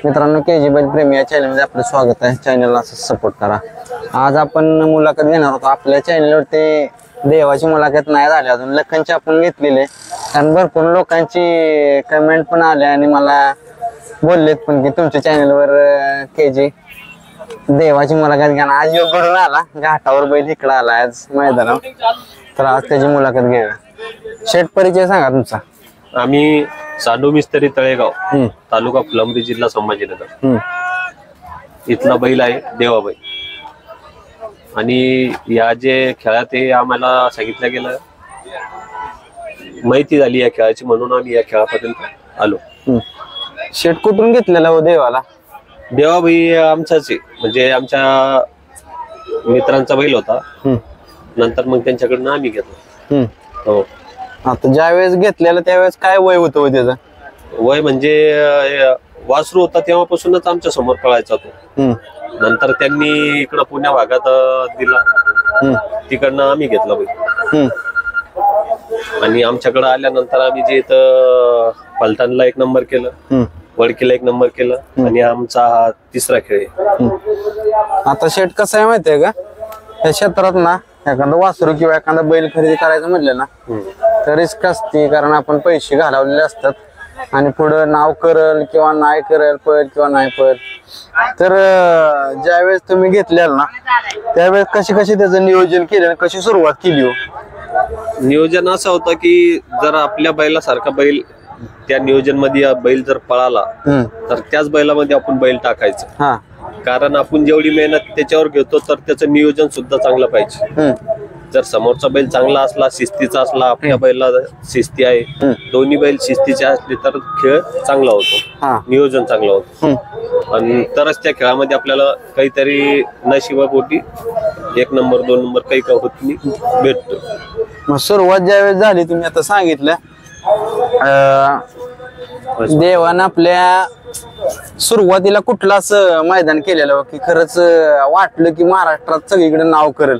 मित्रांनो, केजी बैल प्रेमी या चॅनलमध्ये आपलं स्वागत आहे. चॅनलला असं सपोर्ट करा. आज आपण मुलाखत घेणार होतो. आपल्या चॅनलवरती देवाची मुलाखत नाही झाली अजून, लखनची आपण घेतलेली. कारण भरपूर लोकांची कमेंट पण आल्या आणि मला बोललेत पण की तुमच्या चॅनलवर केजी देवाची मुलाखत घ्या. आज योग घडून आला, घाटावर बैल इकडं आला आज मैदानावर, तर आज त्याची मुलाखत घेऊया. शेठ, परिचय सांगा तुमचा. आम्ही साडू मिस्त्री तळेगाव, तालुका फुलंब्री, जिल्हा संभाजीनगर. इथला बैल आहे देवाबाई. आणि या जे खेळात हे आम्हाला सांगितलं गेलं, माहिती झाली या खेळाची, म्हणून आम्ही या खेळापर्यंत आलो. शेठ, कुठून घेतलेला हो देवाला? देवाबाई आमचाच आहे, म्हणजे आमच्या मित्रांचा बैल होता. नंतर मग त्यांच्याकडनं आम्ही घेतलो. हो. आता ज्या वेळेस घेतलेलं त्यावेळेस काय वय होतं त्याचं? वय म्हणजे वासरू होता तेव्हापासूनच आमच्या समोर पळायचा तो. नंतर त्यांनी इकडं पुण्या भागात दिला, तिकडनं आम्ही घेतला बैल. आणि आमच्याकडे आल्यानंतर आम्ही जे इथं पलटणला 1 नंबर केलं, वडकीला 1 नंबर केलं, आणि आमचा हा 3रा खेळ आहे. आता शेठ, कसं आहे माहितीये का, या क्षेत्रात ना एखादं वासरू किंवा एखादा बैल खरेदी करायचं म्हटलं ना तर रिस्क असते. कारण आपण पैसे घालवलेले असतात आणि पुढं नाव करल किंवा नाही करल, पळ किंवा नाही पळ. तर ज्यावेळेस तुम्ही घेतलेलं ना त्यावेळेस कशी कशी त्याचं नियोजन केलं आणि कशी सुरुवात केली हो? नियोजन असं होतं की जर आपल्या बैलासारखा बैल त्या नियोजन मध्ये बैल जर पळाला तर त्याच बैलामध्ये आपण बैल टाकायचं. कारण आपण जेवढी मेहनत त्याच्यावर घेतो तर त्याचं नियोजन सुद्धा चांगलं पाहिजे. जर समोरचा बैल चांगला असला, शिस्तीचा असला, आपल्या बैलाला शिस्ती आहे, दोन्ही बैल शिस्तीचे असले तर खेळ चांगला होतो, नियोजन चांगलं होतं. आणि तरच त्या खेळामध्ये आपल्याला काहीतरी नशिबापोटी 1 नंबर 2 नंबर काही होत भेटतो. मग सुरुवात ज्यावेळेस झाली, तुम्ही आता सांगितलं देवानं आपल्या सुरुवातीला कुठलाच मैदान केलेलं की खरंच वाटलं की महाराष्ट्रात सगळीकडे नाव करेल?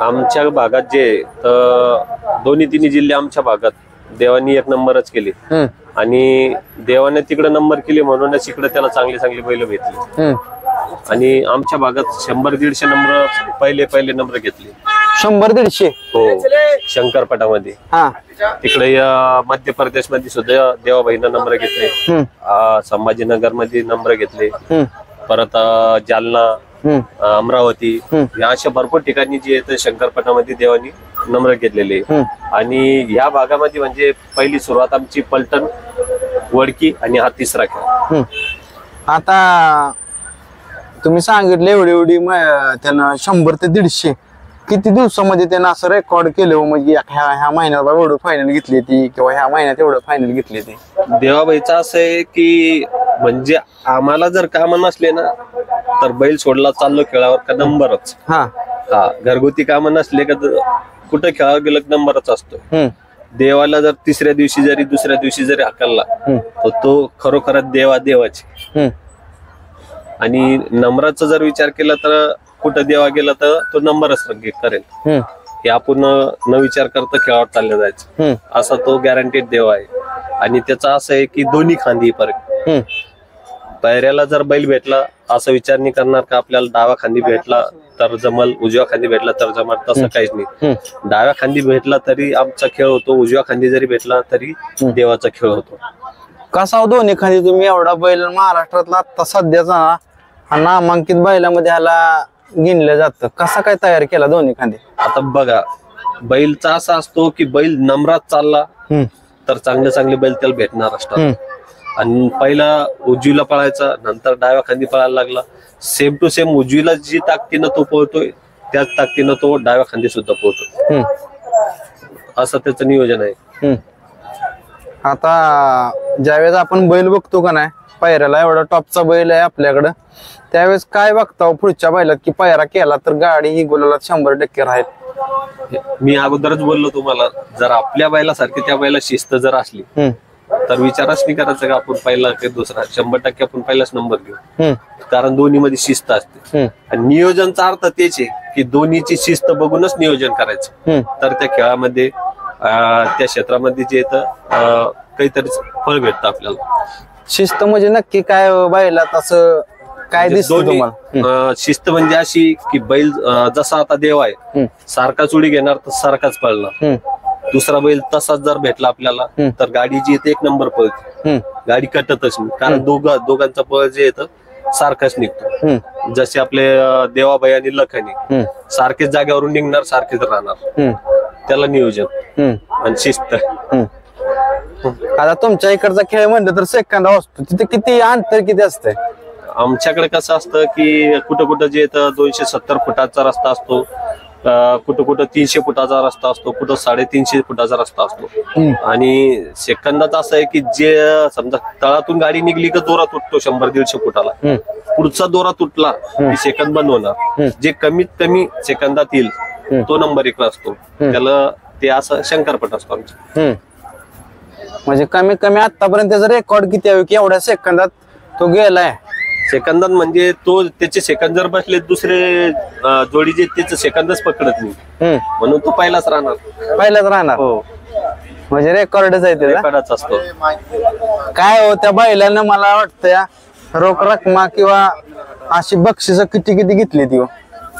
आमच्या भागात जे तर 2-3 जिल्हे आमच्या भागात देवानी 1 नंबरच केले. आणि देवाने तिकडे नंबर केले म्हणूनच इकडे त्याला चांगले चांगले बैल भेटले. आणि आमच्या भागात 100-150 नंबर पहिले नंबर घेतले. 100-150? हो, शंकरपटामध्ये. तिकडे मध्य प्रदेश मध्ये सुद्धा देवाबाईंना नंबर घेतले, संभाजीनगर मध्ये नंबर घेतले, परत जालना, अमरावती, या अशा भरपूर ठिकाणी जे आहेत शंकरपटामध्ये देवानी नंबर घेतलेले. आणि या भागामध्ये म्हणजे पहिली सुरुवात आमची पलटण, वडकी आणि हा 3रा खेळ. आता तुम्ही सांगितलं एवढी त्यानं 100-150 किती दिवसामध्ये त्यानं असं रेकॉर्ड केलं? म्हणजे ह्या महिन्यात एवढं फायनल घेतली ती किंवा ह्या महिन्यात एवढं फायनल घेतली ती? देवाबाईचं असं आहे की म्हणजे आम्हाला जर काम नसले ना तर बैल सोडला चाललो खेळावर का नंबरच. घरगुती काम नसले का कुठं खेळावर गेलं नंबरच असतो. देवाला जर 3ऱ्या दिवशी जरी 2ऱ्या दिवशी जरी हाकलला तर तो खरोखरच देवाचे. आणि नंबराचा जर विचार केला तर कुठं देवा गेला तर तो नंबरच करेल. हे आपण न विचार करता खेळावर चाललं जायचं, असा तो गॅरंटेड देव आहे. आणि त्याचा असं आहे की दोन्ही खांदी फरक. पायऱ्याला जर बैल भेटला असं विचार नाही करणार का आपल्याला डावा खांदी भेटला तर जमल, उजव्या खांदी भेटला तर जमल, तसं काहीच नाही. डाव्या खांदी भेटला तरी आमचा खेळ होतो, उजव्या खांदी जरी भेटला तरी देवाचा खेळ होतो. कसा दोन्ही खांदी तुम्ही एवढा बैल महाराष्ट्रातला आता सध्याचा नामांकित बैलामध्ये ह्याला गिनलं जातं, कसा काय तयार केला दोन्ही खांदी? आता बघा, बैलचा असा असतो की बैल नंबरात चालला तर चांगले चांगले बैल त्याला भेटणार असतात. आणि पहिला उजवीला पळायचा, नंतर डाव्या खांदी पळायला लागला. सेम टू सेम उजवीला जी ताकदीनं तो पळतोय त्याच ताकदीनं तो डाव्या खांदी सुद्धा पळतो. असं त्याचं नियोजन आहे. आता ज्यावेळेस आपण बैल बघतो का नाही, पायऱ्याला एवढा टॉपचा बैल आहे आपल्याकडं, त्यावेळेस काय बघता पुढच्या बैलात की पायरा केला तर गाडी ही गुलालात 100% राहील? मी अगोदरच बोललो तुम्हाला, जर आपल्या बैलासारखी त्या बैला शिस्त जर असली तर विचारच नाही करायचं का आपण पहिला की दुसरा. 100% आपण पहिलाच नंबर घेऊ, कारण दोन्ही मध्ये शिस्त असते. आणि नियोजनचा अर्थ तेच आहे की दोन्हीची शिस्त बघूनच नियोजन करायचं, तर त्या खेळामध्ये त्या क्षेत्रामध्ये जे येतं काहीतरी फळ भेटतं आपल्याला. शिस्त म्हणजे नक्की काय बैलात असं काय दिसतं तुम्हाला? शिस्त म्हणजे अशी की बैल जसा आता देव आहे, सारखाच उडी घेणार तर सारखाच पळणार. दुसरा बैल तसाच जर भेटला आपल्याला तर गाडी जी येते 1 नंबर पळते, गाडी कटतच नाही. कारण दोघांचा पळ जे येतं सारखाच निघतो. जसे आपले देवाबाई आणि लखानी सारखेच जागेवरून निघणार, सारखेच राहणार. त्याला नियोजन आणि शिस्त. आता तुमच्या इकडचा खेळ म्हणलं तर सेकंद असतो, तिथे किती अंतर किती असतंय? आमच्याकडे कसं असतं की कुठं कुठं जे 270 फुटाचा रस्ता असतो, कुठं कुठं 300 फुटाचा रस्ता असतो, कुठं 350 फुटाचा रस्ता असतो. आणि सेकंदात असं आहे की जे समजा तळातून गाडी निघली का दोरा तुटतो 100-150 फुटाला, पुढचा दोरा तुटला की सेकंद बंद होणार. जे कमीत कमी सेकंदात येईल तो नंबर 1 असतो. त्याला ते असं शंकरपट असतो आमचा. म्हणजे कमीत कमी आतापर्यंत त्याचा रेकॉर्ड किती आहे की एवढ्या सेकंदात तो गेलाय? सेकंदात म्हणजे तो त्याचे सेकंद जर बसले दुसरे जोडी जे त्याचे सेकंदच पकडत नाही, म्हणून तो पहिलाच राहणार. हो, म्हणजे रेकॉर्डच आहे त्याचा. रेकॉर्डच असतो. काय हो त्या बैलांना मला वाटतं या रोख रक्कमा किंवा अशी बक्षीस किती किती घेतली ती?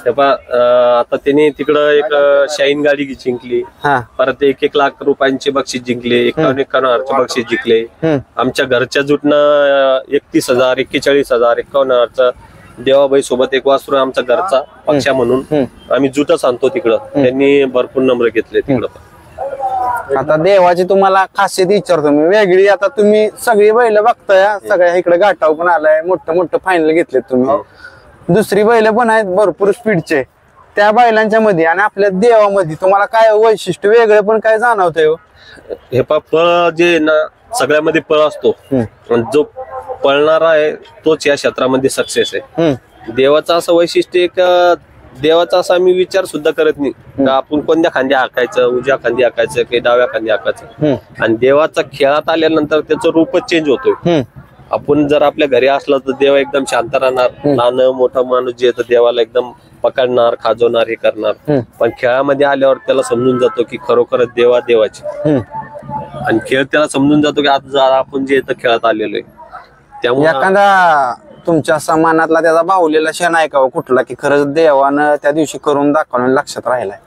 आता त्यांनी तिकडं एक शाईन गाडी जिंकली, परत 1-1 लाख रुपयांचे बक्षीस जिंकले, 51,000चे बक्षीस जिंकले. आमच्या घरच्या जुटनं 31,000, 41,000, 51,000चा देवाबाई सोबत एक वासरू आमचा घरचा पक्षा म्हणून आम्ही जुटच आणतो तिकडं. त्यांनी भरपूर नंबर घेतले तिकडं. आता देवाची तुम्हाला खासियत विचारतो मी वेगळी. आता तुम्ही सगळी बैल बघताय, सगळ्या इकडे गाठाव पण आलाय, मोठं फायनल घेतले तुम्ही. दुसरी बैल पण आहेत भरपूर स्पीडचे. त्या बैलांच्या मध्ये आणि आपल्या देवामध्ये तुम्हाला काय वैशिष्ट्य वेगळं पण काय जाणवतंय? हे पळ जे ना सगळ्यामध्ये पळ असतो, जो पळणारा आहे तोच या क्षेत्रामध्ये सक्सेस आहे. देवाचं असं वैशिष्ट्य का देवाचा असा आम्ही विचार सुद्धा करत नाही का आपण कोणत्या खांदी हाकायचं, उजव्या खांदी हाकायचं की डाव्या खांदी हाकायचं. आणि देवाचा खेळात आल्यानंतर त्याचं रूपच चेंज होतोय. आपण जर आपल्या घरी असलं तर देव एकदम शांत राहणार, लहान मोठा माणूस जे देवाला एकदम पकडणार, खाजवणार, हे करणार. पण खेळामध्ये आल्यावर त्याला समजून जातो की खरोखरच देवाची, आणि खेळ त्याला समजून जातो की आज आपण जे खेळात आलेलो आहे. त्यामुळे एखादा तुमच्या समानातला त्याचा बाहुलेला क्षण आहे का कुठला की खरंच देवानं त्या दिवशी करून दाखवणं लक्षात राहिलाय?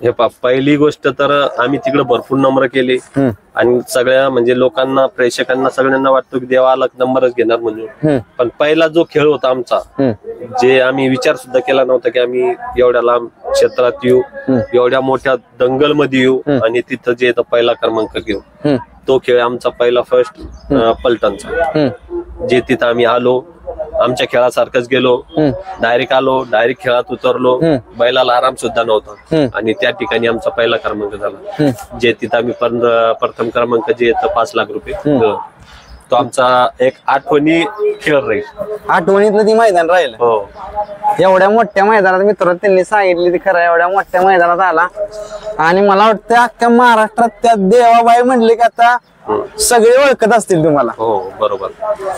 हे पहिली गोष्ट तर आम्ही तिकडे भरपूर नंबर केले आणि सगळ्या म्हणजे लोकांना, प्रेक्षकांना, सगळ्यांना वाटतो की देवा अलग नंबरच घेणार म्हणून. पण पहिला जो खेळ होता आमचा, जे आम्ही विचार सुद्धा केला नव्हता की आम्ही एवढ्या लांब क्षेत्रात येऊ, एवढ्या मोठ्या दंगल मध्ये येऊ आणि तिथं जे पहिला क्रमांक घेऊ. तो खेळ आमचा पहिला फर्स्ट पलटणचा, जे तिथं आम्ही आलो, आमच्या खेळासारखंच गेलो, डायरेक्ट आलो, डायरेक्ट खेळात उतरलो. बैलाला आराम सुद्धा नव्हता आणि त्या ठिकाणी आमचा पहिला क्रमांक झाला. जे तिथं आम्ही प्रथम क्रमांक जे येतं 5 लाख रुपये, तो आमचा एक आठवणी खेळ राहील. आठवणीतलं ती मैदान राहिलं. हो, एवढ्या मोठ्या मैदानात मित्र त्यांनी सांगितले ती खरं, एवढ्या मोठ्या मैदानात आला आणि मला वाटतं अख्ख्या महाराष्ट्रात त्या देवाबाई म्हणले की आता सगळे ओळखत असतील तुम्हाला. हो बरोबर.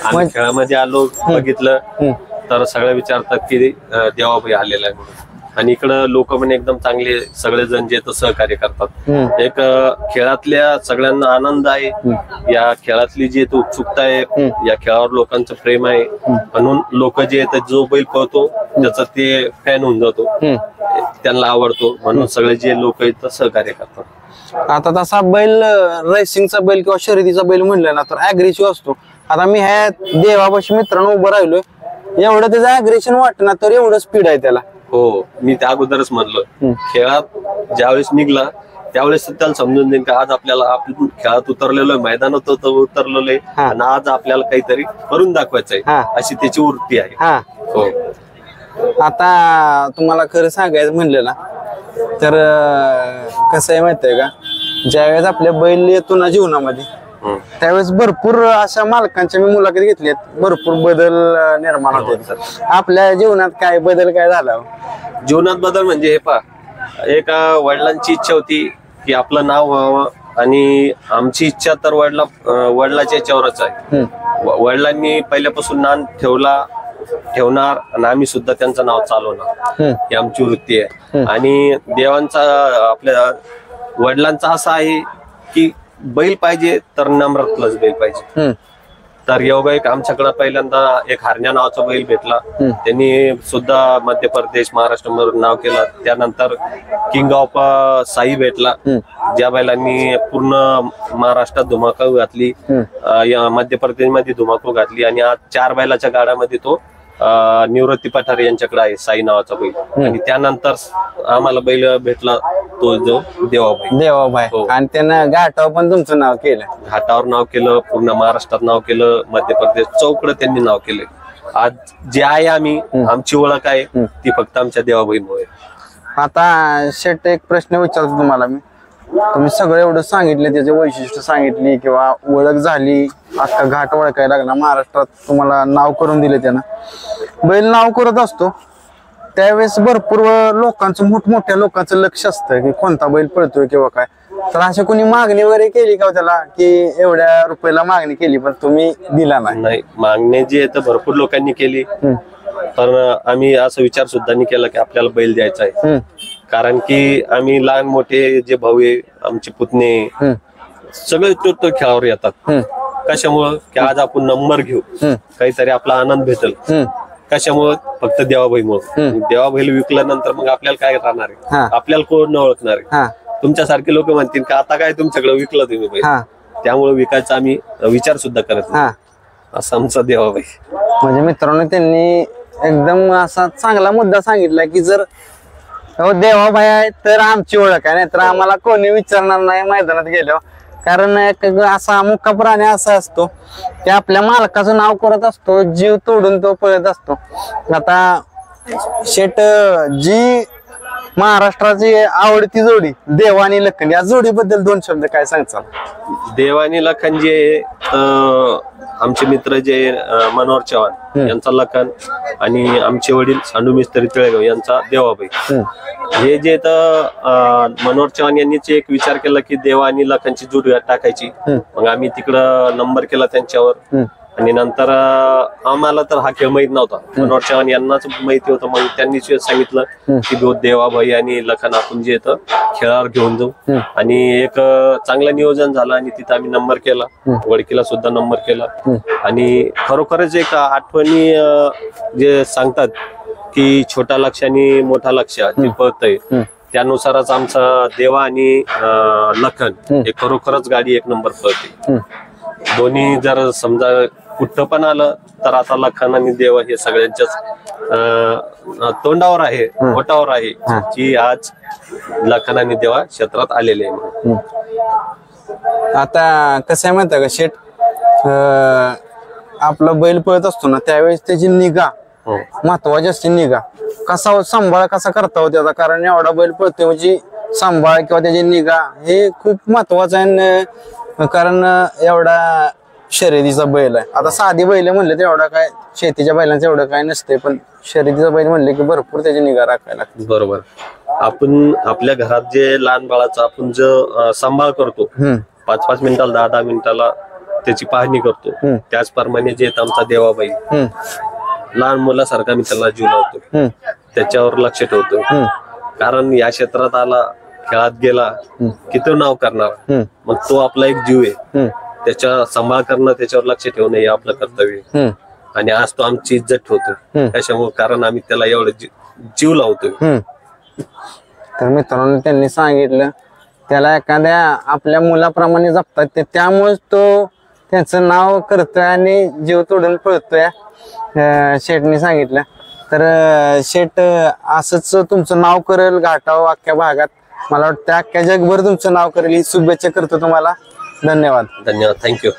आम्ही खेळामध्ये आलो, बघितलं तर सगळे विचारतात की देवाबाई आलेला आहे म्हणून. आणि इकडं लोक पण एकदम चांगले सगळेजण जे सहकार्य करतात. एक खेळातल्या सगळ्यांना आनंद आहे, या खेळातली जी उत्सुकता आहे, या खेळावर लोकांचं प्रेम आहे म्हणून लोक जे येतात, जो बैल पळतो त्याचा ते फॅन होऊन जातो, त्यांना आवडतो म्हणून सगळे जे लोक आहेत सहकार्य करतात. आता तसा बैल रेसिंगचा बैल किंवा शर्यतीचा बैल म्हणलं ना तर अग्रेसिव्ह असतो. आता मी ह्या देवापाशी मित्रांनो उभं राहिलोय, एवढं त्याचं अग्रेशन वाटणार तर एवढं स्पीड आहे त्याला. हो, मी त्या अगोदरच म्हणलं, खेळात ज्यावेळेस निघला त्यावेळेस त्याला समजून देईन का आज आपल्याला आपण खेळात उतरलेलो आहे, मैदानात उतरलेलो आहे आणि आज आपल्याला काहीतरी करून दाखवायचंय, अशी त्याची वृत्ती आहे. हो. आता तुम्हाला खरं सांगायचं म्हणलं ना तर कसं आहे माहितीये का, ज्यावेळेस आपल्या बैल येतो ना जीवनामध्ये त्यावेळेस भरपूर अशा मालकांच्या मी मुलाखत घेतली, भरपूर बदल निर्माण होते. आपल्या जीवनात काय बदल काय झाला? जीवनात बदल म्हणजे हे पहा, एका वडिलांची इच्छा होती की आपलं नाव व्हावं आणि आमची इच्छा तर वडिलाच्या याच्यावरच आहे. वडिलांनी पहिल्यापासून नाव ठेवणार आणि आम्ही सुद्धा त्यांचं नाव चालवणार, ही आमची वृत्ती आहे. आणि देवांचा, आपल्या वडिलांचा असा आहे की बैल पाहिजे तर नम्रातलाच बैल पाहिजे. तर योगायोग आमच्याकडे पहिल्यांदा एक हरण्या नावाचा बैल भेटला. त्यांनी सुद्धा मध्य प्रदेश महाराष्ट्रामधून नाव केलं. त्यानंतर किंग ऑफ साई भेटला, ज्या बैलांनी पूर्ण महाराष्ट्रात धुमाकूळ घातली, मध्य प्रदेश मध्ये धुमाकूळ घातली. आणि आज 4 बैलाच्या गाड्यामध्ये तो निवृत्ती पठारे यांच्याकडे आहे, साई नावाचा बैल. आणि त्यानंतर आम्हाला बैल भेटला तो जो देवाबाई. आणि त्यानं घाटावर पण तुमचं नाव केलं. घाटावर नाव केलं, पूर्ण महाराष्ट्रात नाव केलं, मध्य प्रदेश चौकडं त्यांनी नाव केलं. आज जे आहे आम्ही, आमची ओळख आहे ती फक्त आमच्या देवाबाईमुळे. आता शेट एक प्रश्न विचारतो तुम्हाला मी. तुम्ही सगळं एवढं सांगितले, त्याचे वैशिष्ट्य सांगितली किंवा ओळख झाली, अख्खा घाट ओळखायला लागला, महाराष्ट्रात तुम्हाला नाव करून दिले त्यानं. बैल नाव करत असतो त्यावेळेस भरपूर लोकांचं, मोठमोठ्या लोकांचं लक्ष असतं की कोणता बैल पळतोय किंवा काय. तर अशी कोणी मागणी वगैरे केली का त्याला, की एवढ्या रुपयाला मागणी केली पण तुम्ही दिला नाही? मागणी जी आहे तर भरपूर लोकांनी केली, पण आम्ही असा विचार सुद्धा नाही केला की आपल्याला बैल द्यायचा आहे. कारण की आम्ही लहान मोठे जे भाऊ आहे, आमचे पुतणे सगळे तो खेळावर येतात. कशामुळं की आज आपण नंबर घेऊ, काहीतरी आपला आनंद भेटेल. कशामुळं? फक्त देवाबाईमुळे. देवाबाई विकल्यानंतर मग आपल्याला काय राहणार आहे? आपल्याला कोण न ओळखणार आहे? तुमच्यासारखे लोक म्हणतील का आता काय तुमच्याकडे विकलं तुम्ही बैल, त्यामुळे विकायचा आम्ही विचार सुद्धा करत नाही. असा आमचा देवाबाई. म्हणजे मित्रांनो, त्यांनी एकदम असा चांगला मुद्दा सांगितला की जर देवाबाई आहे तर आमची ओळख आहे, नाही तर आम्हाला कोणी विचारणार नाही मैदानात गेलो. कारण असा मुक्का प्राणी असा असतो की आपल्या मालकाचं नाव करत असतो, जीव तोडून तो पळत असतो. आता शेट, जी महाराष्ट्राची आवडती जोडी देवा आणि लखन, या जोडीबद्दल 2 शब्द काय सांगचाल? देवा आणि लखन जे आमचे मित्र जे मनोहर चव्हाण यांचा लखन आणि आमचे वडील सांडू मिस्त्री तळेगाव यांचा देवाबाई, हे जे तर मनोहर चव्हाण यांनीच एक विचार केला की देवा आणि लखनची जोडी टाकायची. मग आम्ही तिकडं नंबर केला त्यांच्यावर. आणि नंतर आम्हाला तर हा खेळ माहित नव्हता, मनोहर चव्हाण यांनाच माहिती होतं. मग त्यांनी सांगितलं की देवाबाई आणि लखन आपण जे येतं खेळावर घेऊन जाऊ. आणि एक चांगलं नियोजन झालं आणि तिथं आम्ही नंबर केला, वडकीला सुद्धा नंबर केला. आणि खरोखरच एक आठवणी जे सांगतात की छोटा लक्ष आणि मोठा लक्ष जे पळतंय, त्यानुसारच आमचा देवा आणि लखन हे खरोखरच गाडी 1 नंबर पळते. दोन्ही जर समजा कुठं पण आलं तर आता लखन आणि देवा हे सगळ्यांच्याच तोंडावर आहे, ओठावर आहे की आज लखन आणि देवा क्षेत्रात आलेले आहे. आता कसं आहे माहिती का शेट, आपला बैल पळत असतो ना त्यावेळेस त्याची निगा महत्वाची असते. निगा कसा सांभाळ कसा करता हो त्याचा, कारण एवढा बैल पळतोय म्हणजे सांभाळ किंवा त्याची निगा हे खूप महत्वाचं आहे. कारण एवढा शर्यतीचा बैल आहे. आता साधी बैल म्हणले तर एवढा काय, शेतीच्या बैलांचं एवढं काय नसते, पण शर्यतीचा बैल म्हणले की भरपूर त्याची निगा राखायला लागते. बरोबर. आपण आपल्या घरात जे लहान बाळाचा आपण जो सांभाळ करतो, 5-5 मिनिटाला 10-10 मिनिटाला त्याची पाहणी करतो, त्याचप्रमाणे जे आमचा देवाबाई लहान मुलासारखा मी त्याला जीव लावतो, त्याच्यावर लक्ष ठेवतो. कारण या क्षेत्रात आला, खेळात गेला की तो नाव करणार, मग तो आपला एक जीव आहे. त्याच्या सांभाळ करणं, त्याच्यावर लक्ष ठेवणं हे आपलं कर्तव्य आहे. आणि आज तो आमची इज्जत ठेवतो. कशामुळे? कारण आम्ही त्याला एवढं जीव लावतोय. तर मित्रांनो, त्यांनी सांगितलं त्याला एखाद्या आपल्या मुलाप्रमाणे जपतात ते, त्यामुळेच तो त्यांचं नाव करतोय आणि जीव तोडून पळतोय. शेठनी सांगितलं. तर शेठ असंच तुमचं नाव करेल घाटाव अख्ख्या भागात, मला वाटतं अख्ख्या जगभर तुमचं नाव करेल ही शुभेच्छा करतो तुम्हाला. धन्यवाद. धन्यवाद. थँक्यू.